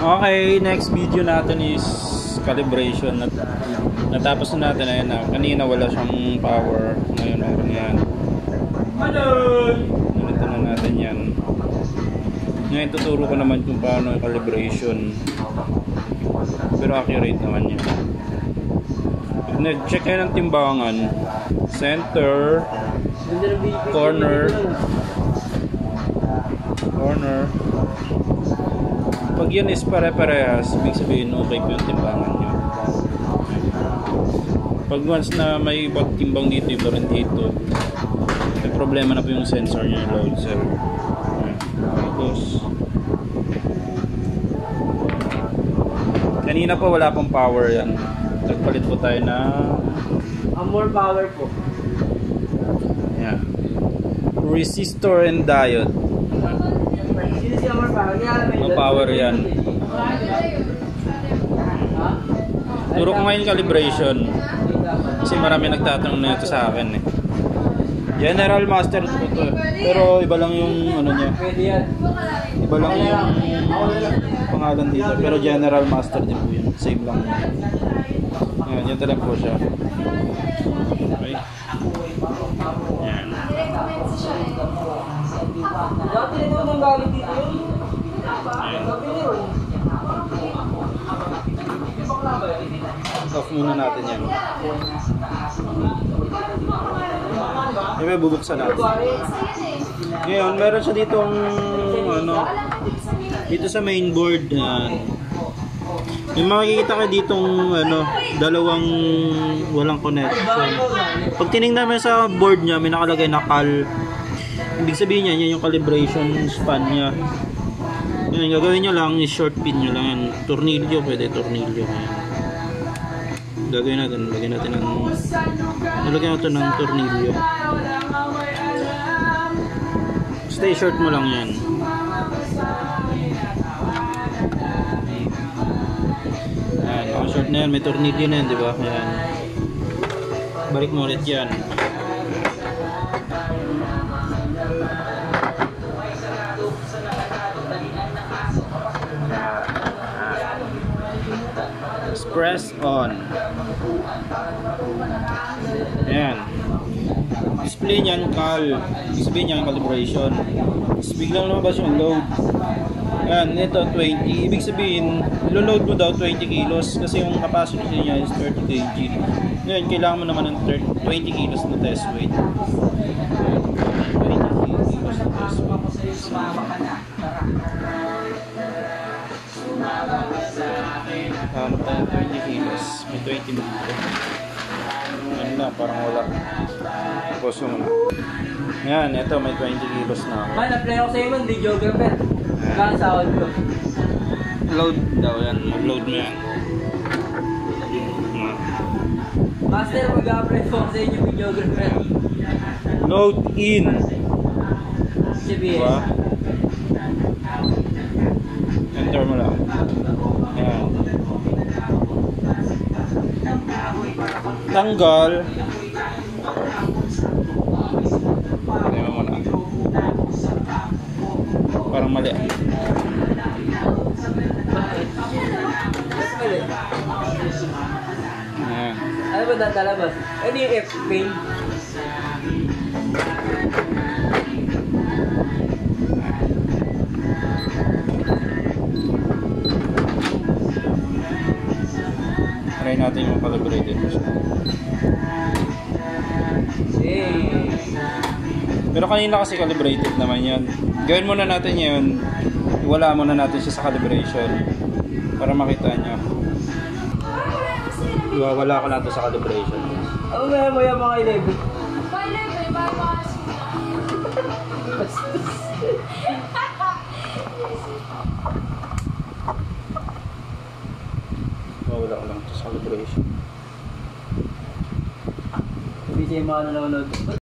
Okay, next video natin is calibration. Natapos na natin, ayun na. Kanina wala siyang power. Ngayon okay yan. Nalito na natin yan. Ngayon tuturo ko naman kung paano yung calibration. Pero accurate naman yan. Nag-check kayo ng timbangan. Center, corner, pag yan is pare-parehas, ibig sabihin okay po yung timbangan nyo. Pag once na may pagtimbang dito, iba rin dito, may problema na po yung sensor nyo, load cell. Tapos kanina po wala pong power yan. Nagpalit po tayo na more power po. Yeah. Resistor and diode. Ang power yan. Turo ko ngayon calibration. Kasi marami nagtatanong na ito sa akin eh. General Master ito. Pero iba lang yung ano niya. Iba lang yung pangalan dito. Pero General Master din po yun. Same lang. Ayan, yan talaga po siya. Okay. Ayan. Dati ito nang galit dito yun. Off muna natin yan. May bubuksan natin. Ngayon, meron siya ditong ano, dito sa mainboard. May makikita ka ditong ano, dalawang walang connection. Pag tinignan mo sa board niya, may nakalagay na cal. Ibig sabihin niya, yan yung calibration span niya. Yan, gagawin nyo lang, short pin nyo lang yan. Tornilyo, pwede tornilyo. Yan. Gagawin natin, lagyan natin ng tornilyo. Stay short mo lang yan. Yan, short na yan, may tornilyo na yan, diba? Yan. Balik mo ulit yan. Press on. Ayan. Display niyan cal. Display niyan calibration. Tapos biglang lumabas yung load. Ayan, ito 20. Ibig sabihin, ilo-load mo daw 20 kilos kasi yung capacity niya is 30 kg. Ngayon, kailangan mo naman ng 20 kilos na test weight. 20 kilos na test weight. Hanap tayo 20 kilos. May 20 dito. Yan na, parang wala. Tapos mo na. Yan, ito may 20 kilos na ako. Man, na-play ako sa iyo man, videographer. Kaya sahod ko. Load daw yan. Mag-load mo yan. Master, mag-apply po sa inyo videographer. Load in. Diba? Enter mo lang. Ayan. Tanggal. Tingnan mo na. Parang mali. Ayan. Ano ba tatalabas? Ano yung F-pin? Try natin yung calibrated. Pero kanina kasi calibrated naman yan. Gawin muna natin yun. Wala muna natin siya sa calibration para makita nyo. Wala ko lang ito sa calibration. Ano nga mo yung mga 11? Wala ko lang ito sa calibration. Hindi siya yung mga nanonood.